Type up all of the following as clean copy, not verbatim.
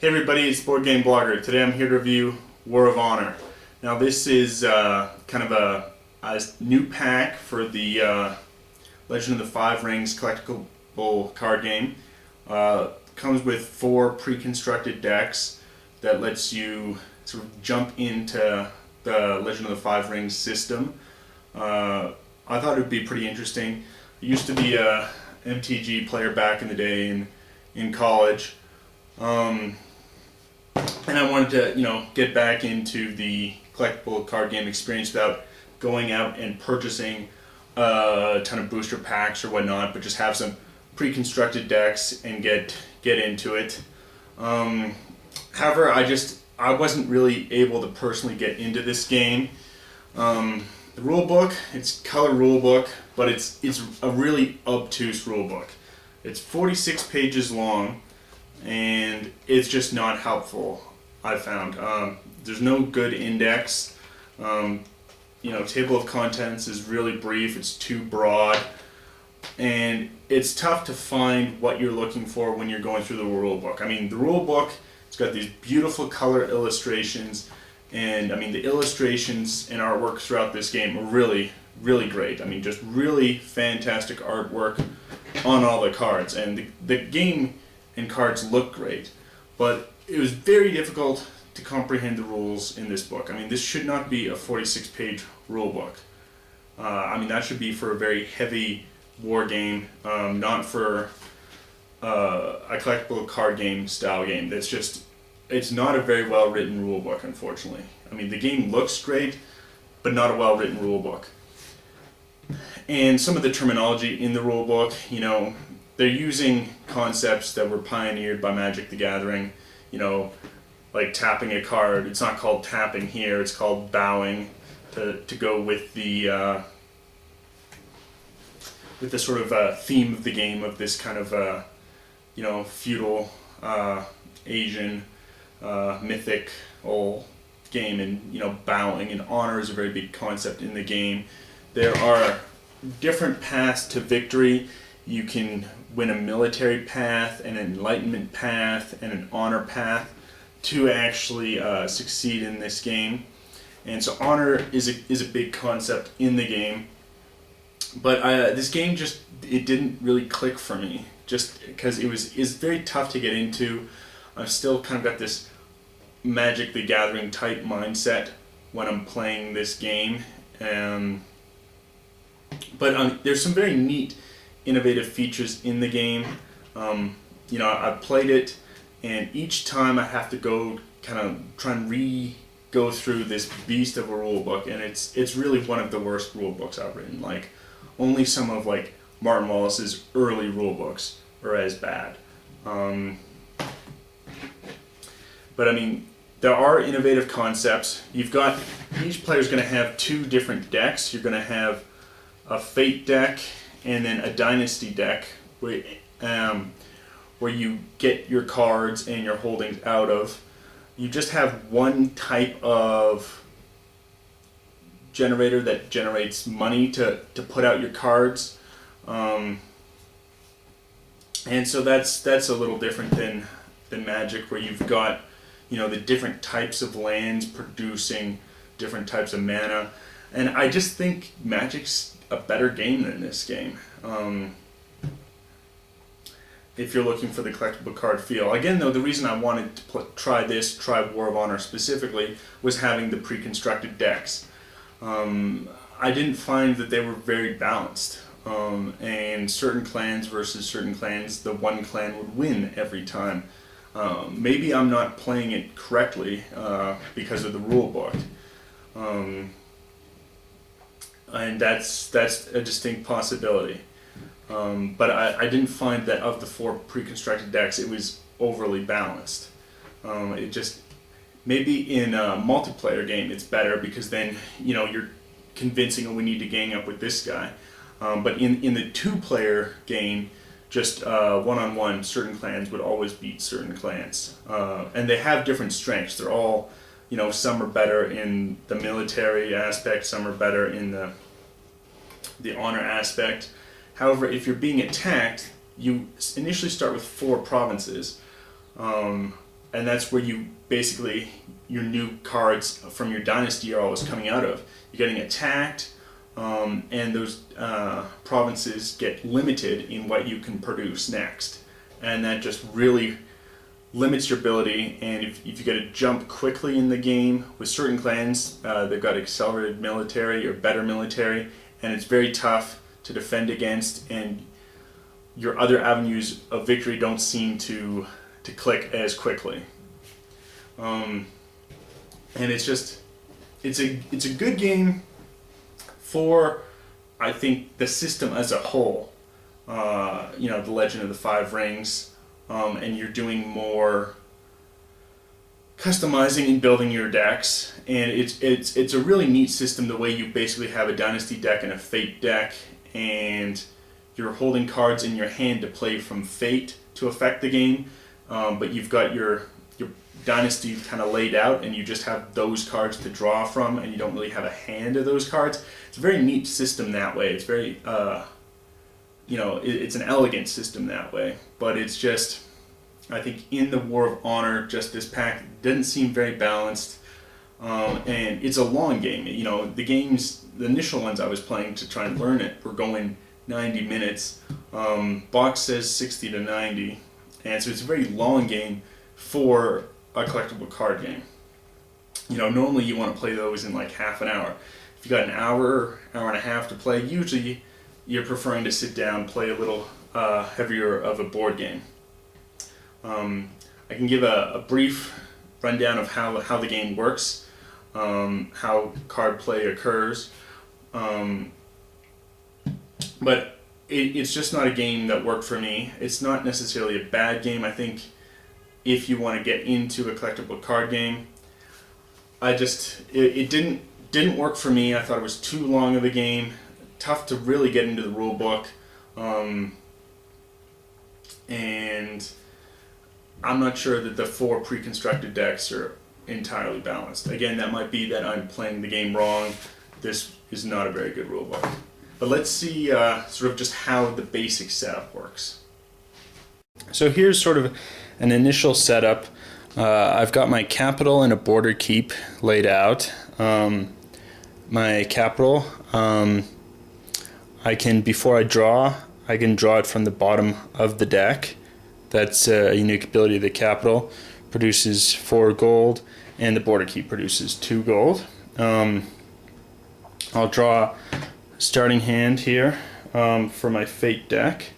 Hey everybody, it's Board Game Blogger. Today I'm here to review War of Honor. Now this is kind of a new pack for the Legend of the Five Rings collectible card game. Comes with 4 pre-constructed decks that lets you sort of jump into the Legend of the Five Rings system. I thought it would be pretty interesting. I used to be a MTG player back in the day in college. And I wanted to, get back into the collectible card game experience without going out and purchasing a ton of booster packs or whatnot, but just have some pre-constructed decks and get into it. However, I wasn't really able to personally get into this game. The rule book, it's color rule book, but it's a really obtuse rule book. It's 46 pages long, and it's just not helpful, I found. There's no good index. Table of contents is really brief, it's too broad, and it's tough to find what you're looking for when you're going through the rule book. I mean, the rule book, it's got these beautiful color illustrations, and the illustrations and artwork throughout this game are really, really great. Just really fantastic artwork on all the cards, and the game and cards look great, but it was very difficult to comprehend the rules in this book. This should not be a 46-page rule book. That should be for a very heavy war game, not for a collectible card game style game. It's not a very well written rule book, unfortunately. The game looks great, but not a well written rule book. And some of the terminology in the rule book, they're using concepts that were pioneered by Magic the Gathering, like tapping a card. It's not called tapping here, it's called bowing, to go with the sort of theme of the game, of this kind of feudal Asian mythic old game. And bowing and honor is a very big concept in the game. There are different paths to victory. You can win a military path, an enlightenment path, and an honor path to actually succeed in this game. And so honor is a big concept in the game. But this game it didn't really click for me, just because it's very tough to get into. I've still kind of got this Magic the Gathering type mindset when I'm playing this game. But there's some very neat, innovative features in the game. I've played it, and each time I have to go kind of try and go through this beast of a rule book, and it's really one of the worst rule books I've written. Like, only some of Martin Wallace's early rule books are as bad. But there are innovative concepts. Each player's going to have 2 different decks. You're going to have a Fate deck and then a Dynasty deck, where you get your cards and your holdings out of. You just have one type of generator that generates money to put out your cards, and so that's a little different than Magic, where you've got the different types of lands producing different types of mana. And I just think Magic's a better game than this game. If you're looking for the collectible card feel. Again, though, the reason I wanted to try War of Honor specifically, was having the pre-constructed decks. I didn't find that they were very balanced. And certain clans versus certain clans, the one clan would win every time. Maybe I'm not playing it correctly because of the rule book. And that's a distinct possibility. But I didn't find that of the 4 pre-constructed decks, it was overly balanced. Maybe in a multiplayer game it's better, because then you're convincing, oh, we need to gang up with this guy. But in the 2-player game, just one-on-one, certain clans would always beat certain clans. And they have different strengths. They're all, some are better in the military aspect, some are better in the honor aspect. However, if you're being attacked, you initially start with 4 provinces. and that's where you basically your new cards from your dynasty are always coming out of. You're getting attacked, and those provinces get limited in what you can produce next, and that just really limits your ability. And if you got to jump quickly in the game with certain clans, they've got accelerated military or better military, and it's very tough to defend against, and your other avenues of victory don't seem to click as quickly. And it's a good game for, I think, the system as a whole. The Legend of the Five Rings, and you're doing more customizing and building your decks, and it's a really neat system, the way you basically have a dynasty deck and a fate deck, and you're holding cards in your hand to play from fate to affect the game, but you've got your dynasty kind of laid out, and you just have those cards to draw from, and you don't really have a hand of those cards. It's a very neat system that way. It's very it's an elegant system that way, but it's just, I think in the War of Honor, just this pack didn't seem very balanced, and it's a long game. The initial ones I was playing to try and learn it were going 90 minutes. Box says 60 to 90, and so it's a very long game for a collectible card game. Normally you want to play those in like half an hour. If you got an hour and a half to play, usually you're preferring to sit down, play a little heavier of a board game. I can give a brief rundown of how the game works, how card play occurs, but it's just not a game that worked for me. It's not necessarily a bad game. I think if you want to get into a collectible card game, it didn't work for me. I thought it was too long of a game, tough to really get into the rule book, and I'm not sure that the 4 pre-constructed decks are entirely balanced. Again, that might be that I'm playing the game wrong. This is not a very good rule book. But let's see sort of just how the basic setup works. So here's sort of an initial setup. I've got my capital and a border keep laid out. My capital, before I draw, I can draw it from the bottom of the deck. That's a unique ability of the capital. Produces 4 gold, and the border keep produces 2 gold. I'll draw starting hand here for my fate deck,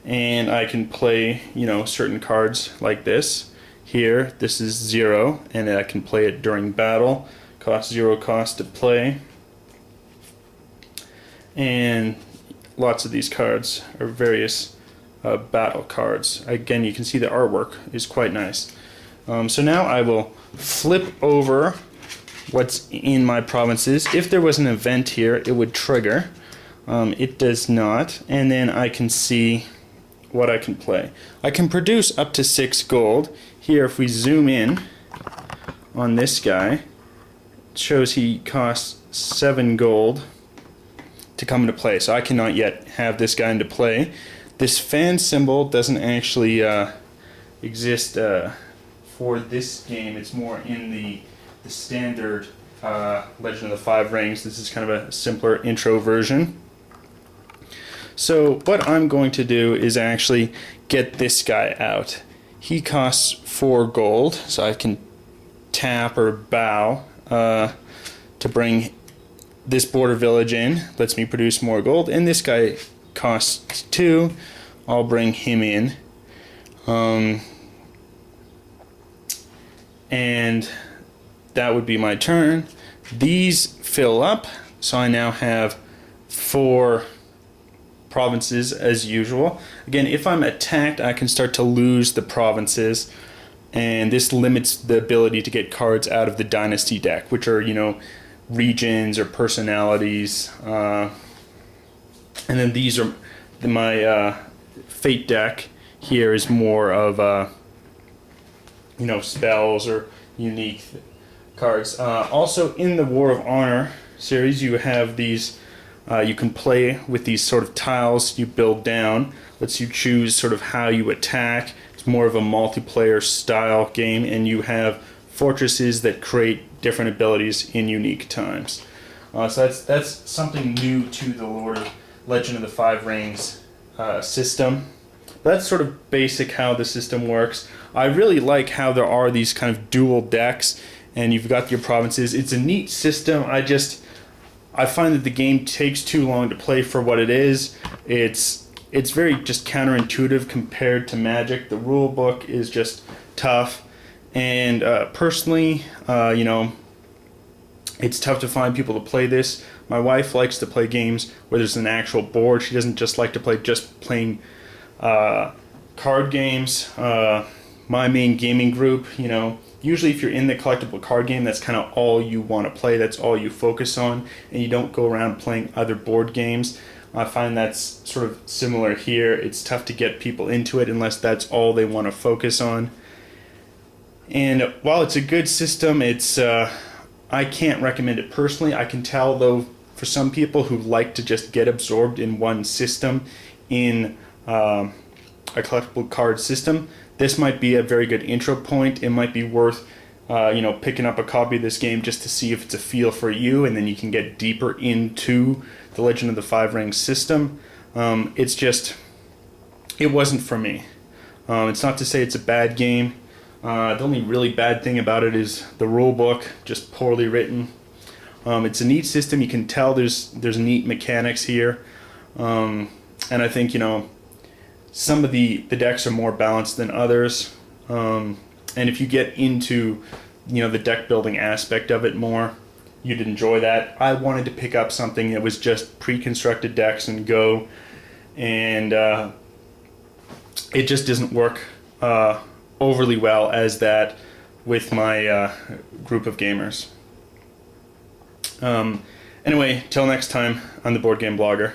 and I can play certain cards like this. Here this is 0, and I can play it during battle. Costs 0 cost to play, and lots of these cards are various battle cards. Again, you can see the artwork is quite nice. So now I will flip over what's in my provinces. If there was an event here, it would trigger. It does not, and then I can see what I can play. I can produce up to 6 gold. Here, if we zoom in on this guy, it shows he costs 7 gold to come into play. So I cannot yet have this guy into play. This fan symbol doesn't actually exist for this game. It's more in the standard Legend of the Five Rings. This is kind of a simpler intro version. So what I'm going to do is actually get this guy out. He costs 4 gold, so I can tap or bow to bring this border village in. Lets me produce more gold, and this guy costs 2. I'll bring him in, and that would be my turn. These fill up, so I now have 4 provinces as usual. Again, if I'm attacked, I can start to lose the provinces, and this limits the ability to get cards out of the dynasty deck, which are regions or personalities. And then these are my fate deck. Here is more of spells or unique cards. Also in the War of Honor series, you have these. You can play with these sort of tiles you build down. Lets you choose sort of how you attack. It's more of a multiplayer style game, and you have fortresses that create different abilities in unique times. So that's something new to the Legend of the Five Rings system. But that's sort of basic how the system works. I really like how there are these kind of dual decks, and you've got your provinces. It's a neat system. I find that the game takes too long to play for what it is. It's very just counterintuitive compared to Magic. The rule book is just tough, and personally, it's tough to find people to play this. My wife likes to play games where there's an actual board. She doesn't just like to play plain card games. My main gaming group, usually if you're in the collectible card game, that's kind of all you want to play, that's all you focus on, and you don't go around playing other board games. I find that's sort of similar here. It's tough to get people into it unless that's all they want to focus on. And while it's a good system, I can't recommend it personally. I can tell, though, for some people who like to just get absorbed in one system, in a collectible card system, this might be a very good intro point. It might be worth picking up a copy of this game just to see if it's a feel for you, and then you can get deeper into the Legend of the Five Rings system. It wasn't for me. It's not to say it's a bad game. The only really bad thing about it is the rule book, just poorly written. It's a neat system. You can tell there's neat mechanics here, and I think some of the decks are more balanced than others. And if you get into the deck building aspect of it more, you'd enjoy that. I wanted to pick up something that was just pre-constructed decks and go, and it just doesn't work overly well as that with my group of gamers. Anyway, till next time on the Board Game Blogger.